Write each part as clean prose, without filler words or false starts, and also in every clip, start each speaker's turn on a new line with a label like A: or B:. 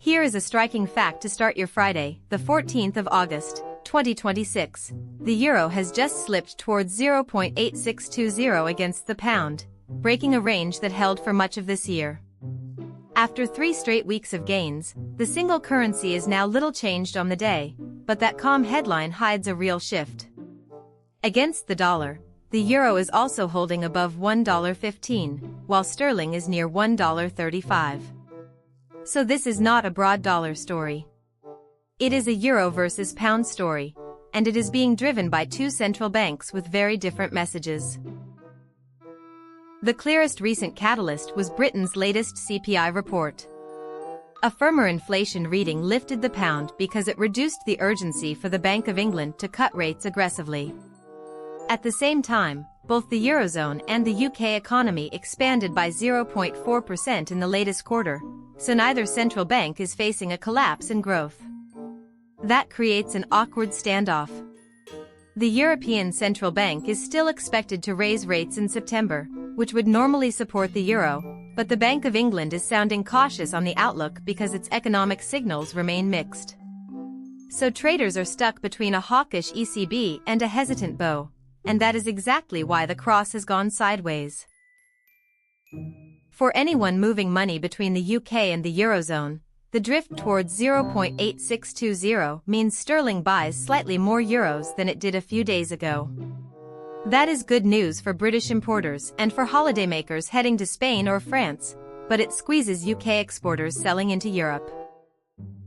A: Here is a striking fact to start your Friday, the 14th of August, 2026. The euro has just slipped towards 0.8620 against the pound, breaking a range that held for much of this year. After 3 straight weeks of gains, the single currency is now little changed on the day, but that calm headline hides a real shift. Against the dollar, the euro is also holding above $1.15, while sterling is near $1.35. So this is not a broad dollar story. It is a euro versus pound story, and it is being driven by 2 central banks with very different messages. The clearest recent catalyst was Britain's latest CPI report. A firmer inflation reading lifted the pound because it reduced the urgency for the Bank of England to cut rates aggressively. At the same time, both the eurozone and the UK economy expanded by 0.4% in the latest quarter, so neither central bank is facing a collapse in growth. That creates an awkward standoff. The European Central Bank is still expected to raise rates in September, which would normally support the euro, but the Bank of England is sounding cautious on the outlook because its economic signals remain mixed. So traders are stuck between a hawkish ECB and a hesitant BoE, and that is exactly why the cross has gone sideways. For anyone moving money between the UK and the eurozone, the drift towards 0.8620 means sterling buys slightly more euros than it did a few days ago. That is good news for British importers and for holidaymakers heading to Spain or France, but it squeezes UK exporters selling into Europe.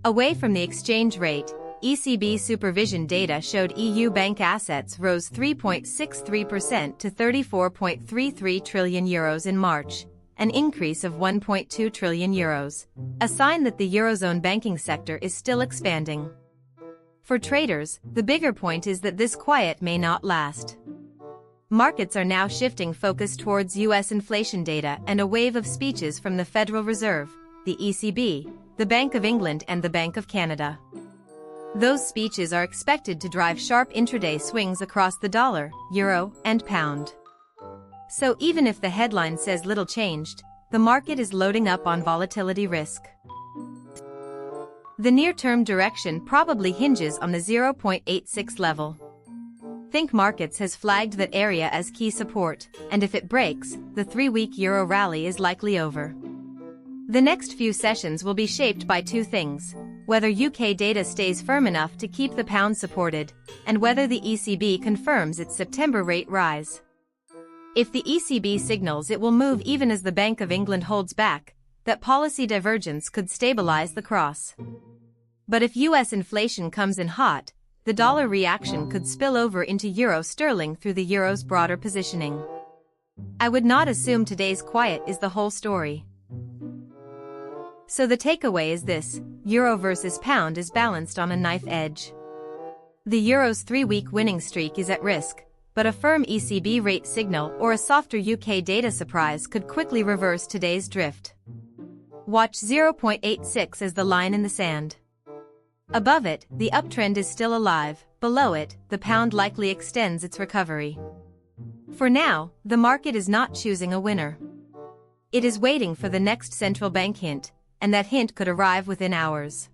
A: Away from the exchange rate, ECB supervision data showed EU bank assets rose 3.63% to 34.33 trillion euros in March, an increase of 1.2 trillion euros, a sign that the eurozone banking sector is still expanding. For traders, the bigger point is that this quiet may not last. Markets are now shifting focus towards US inflation data and a wave of speeches from the Federal Reserve, the ECB, the Bank of England and the Bank of Canada. Those speeches are expected to drive sharp intraday swings across the dollar, euro, and pound. So even if the headline says little changed, the market is loading up on volatility risk. The near-term direction probably hinges on the 0.86 level. Think Markets has flagged that area as key support, and if it breaks, the 3-week euro rally is likely over. The next few sessions will be shaped by 2 things: whether UK data stays firm enough to keep the pound supported, and whether the ECB confirms its September rate rise. If the ECB signals it will move even as the Bank of England holds back, that policy divergence could stabilize the cross. But if US inflation comes in hot, the dollar reaction could spill over into euro sterling through the euro's broader positioning. I would not assume today's quiet is the whole story. So the takeaway is this: euro versus pound is balanced on a knife edge. The euro's 3-week winning streak is at risk, but a firm ECB rate signal or a softer UK data surprise could quickly reverse today's drift. Watch 0.86 as the line in the sand. Above it, the uptrend is still alive; below it, the pound likely extends its recovery. For now, the market is not choosing a winner. It is waiting for the next central bank hint, and that hint could arrive within hours.